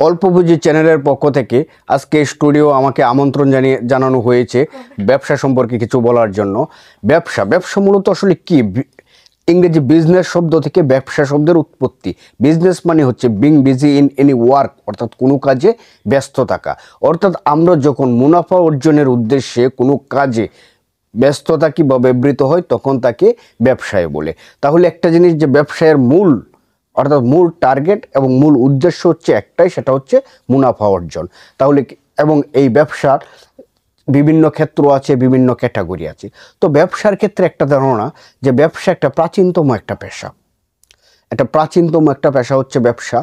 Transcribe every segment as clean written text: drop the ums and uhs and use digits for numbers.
অল্প পুঁজি চ্যানেলের পক্ষ থেকে আজকে স্টুডিও আমাকে আমন্ত্রণ জানানো হয়েছে ব্যবসা সম্পর্কে কিছু বলার জন্য। ব্যবসা মূলত আসলে কি? ইংরেজি বিজনেস শব্দ থেকে ব্যবসা শব্দের উৎপত্তি। বিজনেস মানে হচ্ছে being busy in any work, অর্থাৎ কোনো কাজে ব্যস্ত থাকা। অর্থাৎ আমরা যখন মুনাফা অর্জনের উদ্দেশ্যে কোনো কাজে ব্যস্ত থাকি বা ব্যবহৃত হয় তখন তাকে ব্যবসায় বলে। তাহলে একটা জিনিস, যে ব্যবসায়ের মূল অর্থাৎ মূল টার্গেট এবং মূল উদ্দেশ্য হচ্ছে একটাই, সেটা হচ্ছে মুনাফা অর্জন। তাহলে এবং এই ব্যবসার বিভিন্ন ক্ষেত্র আছে, বিভিন্ন ক্যাটাগরি আছে। তো ব্যবসার ক্ষেত্রে একটা ধারণা যে ব্যবসা একটা প্রাচীনতম একটা পেশা হচ্ছে ব্যবসা।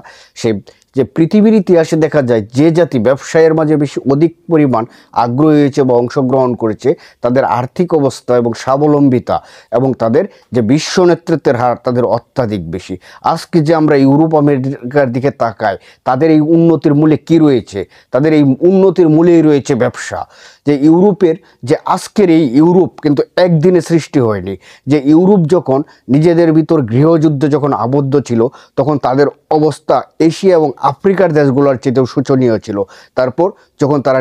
যে পৃথিবীর ইতিহাসে দেখা যায় যে জাতি ব্যবসায়ের মাঝে বেশি অধিক পরিমাণ আগ্রহী হয়েছে বা অংশগ্রহণ করেছে, তাদের আর্থিক অবস্থা এবং স্বাবলম্বিতা এবং তাদের যে বিশ্ব নেতৃত্বের হার তাদের অত্যাধিক বেশি। আজকে যে আমরা ইউরোপ আমেরিকার দিকে তাকাই, তাদের এই উন্নতির মূলে কি রয়েছে? তাদের এই উন্নতির মূলেই রয়েছে ব্যবসা। যে ইউরোপের যে আজকের এই ইউরোপ কিন্তু একদিনে সৃষ্টি হয়নি। যে ইউরোপ যখন নিজেদের ভিতর গৃহযুদ্ধে যখন আবদ্ধ ছিল, তখন তাদের অবস্থা এশিয়া এবং আফ্রিকার দেশগুলোর চেয়েও শোচনীয় ছিল। তারপর যখন তারা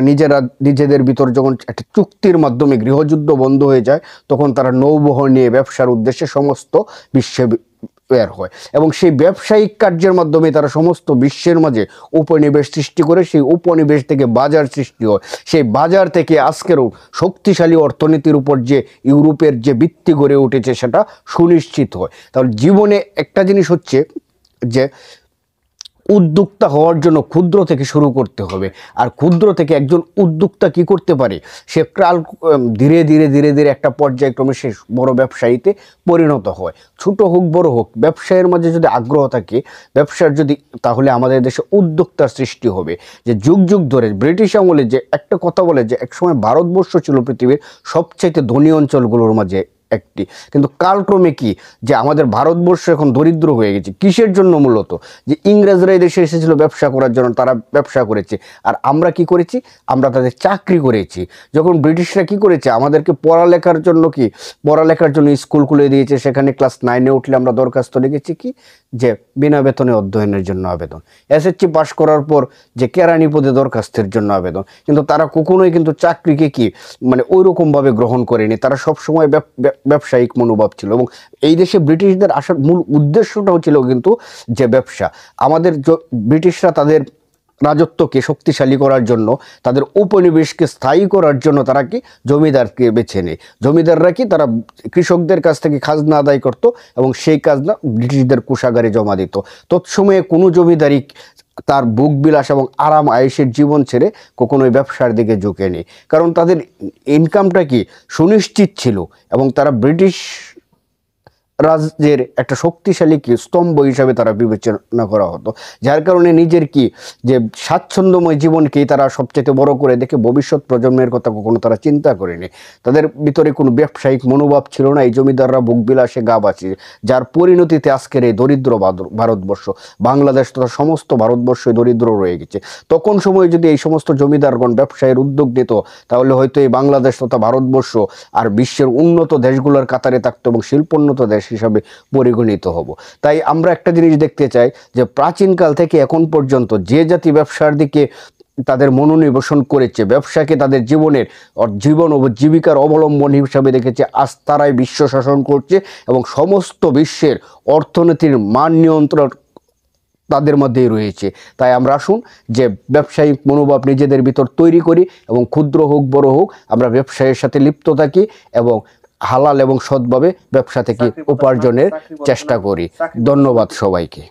নিজেদের ভিতর যখন একটা চুক্তির মাধ্যমে গৃহযুদ্ধ বন্ধ হয়ে যায়, তখন তারা নৌবহর নিয়ে ব্যবসার উদ্দেশ্যে সমস্ত বিশ্বে বের হয় এবং সেই ব্যবসায়িক কার্যের মাধ্যমে তারা সমস্ত বিশ্বের মাঝে উপনিবেশ সৃষ্টি করে। সেই উপনিবেশ থেকে বাজার সৃষ্টি হয়। সেই বাজার থেকে আজকেরও শক্তিশালী অর্থনীতির উপর যে ইউরোপের যে ভিত্তি গড়ে উঠেছে সেটা সুনিশ্চিত হয়। তাহলে জীবনে একটা জিনিস হচ্ছে যে উদ্যোক্তা হওয়ার জন্য ক্ষুদ্র থেকে শুরু করতে হবে। আর ক্ষুদ্র থেকে একজন উদ্যোক্তা কি করতে পারে? সে ধীরে ধীরে একটা পর্যায়ক্রমে সে বড় ব্যবসায়ীতে পরিণত হয়। ছোট হোক বড় হোক, ব্যবসায়ের মাঝে যদি আগ্রহ থাকে তাহলে আমাদের দেশে উদ্যোক্তার সৃষ্টি হবে। যে যুগ যুগ ধরে ব্রিটিশ আমলে যে একটা কথা বলে যে একসময় ভারতবর্ষ ছিল পৃথিবীর সবচাইতে ধনী অঞ্চলগুলোর মাঝে একটি, কিন্তু কালক্রমে কি যে আমাদের ভারতবর্ষ এখন দরিদ্র হয়ে গেছে। কিসের জন্য? মূলত যে ইংরেজরা এই দেশে এসেছিল ব্যবসা করার জন্য, তারা ব্যবসা করেছে। আর আমরা কি করেছি? আমরা তাদের চাকরি করেছি। যখন ব্রিটিশরা কি করেছে, আমাদেরকে পড়ালেখার জন্য স্কুল খুলে দিয়েছে। সেখানে ক্লাস 9-এ উঠলে আমরা দরখাস্ত লিখেছি কি যে বিনা বেতনে অধ্যয়নের জন্য আবেদন। এসএসসি পাস করার পর যে কেরানি পদে দরখাস্তের জন্য আবেদন। কিন্তু তারা কখনোই কিন্তু চাকরিকে কি ওই রকমভাবে গ্রহণ করেনি। তারা সবসময় ব্যবসায়িক মনোভাব ছিল এবং এই দেশে ব্রিটিশদের আসার মূল উদ্দেশ্যটাও ছিল কিন্তু যে ব্যবসা। ব্রিটিশরা তাদের রাজত্বকে শক্তিশালী করার জন্য, তাদের উপনিবেশকে স্থায়ী করার জন্য তারা কি জমিদারকে বেছে নেয়। জমিদাররা কি তারা কৃষকদের কাছ থেকে খাজনা আদায় করত এবং সেই খাজনা ব্রিটিশদের কোষাগারে জমা দিত। তৎসময়ে কোনো জমিদারি তার বুকবিলাস এবং আরাম আয়েশের জীবন ছেড়ে কখনোই ব্যবসার দিকে ঝুঁকেনি, কারণ তাদের ইনকামটা কি সুনিশ্চিত ছিল এবং তারা ব্রিটিশ রাজ্যের একটা শক্তিশালী স্তম্ভ হিসাবে তারা বিবেচনা করা হতো। যার কারণে নিজের যে স্বাচ্ছন্দ্যময় জীবনকেই তারা সবচেয়ে বড় করে দেখে ভবিষ্যৎ প্রজন্মের কথা কখনো তারা চিন্তা করেনি। তাদের ভিতরে কোনো ব্যবসায়িক মনোভাব ছিল না। এই জমিদাররা ভোগবিলাসে গা বাঁচিয়ে, যার পরিণতিতে আজকের এই দরিদ্র ভারতবর্ষ, বাংলাদেশ তথা সমস্ত ভারতবর্ষে দরিদ্র রয়ে গেছে। তখন সময় যদি এই সমস্ত জমিদারগণ ব্যবসায়ের উদ্যোগ নিত, তাহলে হয়তো এই বাংলাদেশ তথা ভারতবর্ষ আর বিশ্বের উন্নত দেশগুলোর কাতারে থাকতো এবং শিল্পোন্নত দেশ হিসাবে পরিগণিত হব। তাই আমরা একটা জিনিস দেখতে চাই যে প্রাচীনকাল থেকে এখন পর্যন্ত যে জাতি ব্যবসার দিকে তাদের মনোনিবেশন করেছে, ব্যবসাকে তাদের জীবন ও জীবিকার অবলম্বন হিসাবে দেখেছে, আজ তারাই বিশ্ব শাসন করছে এবং সমস্ত বিশ্বের অর্থনীতির মান নিয়ন্ত্রণ তাদের মধ্যেই রয়েছে। তাই আমরা আসুন যে ব্যবসায়িক মনোভাব নিজেদের ভিতর তৈরি করি এবং ক্ষুদ্র হোক বড় হোক আমরা ব্যবসায়ের সাথে লিপ্ত থাকি এবং হালাল এবং সৎভাবে ব্যবসা থেকে উপার্জনের চেষ্টা করি। ধন্যবাদ সবাইকে।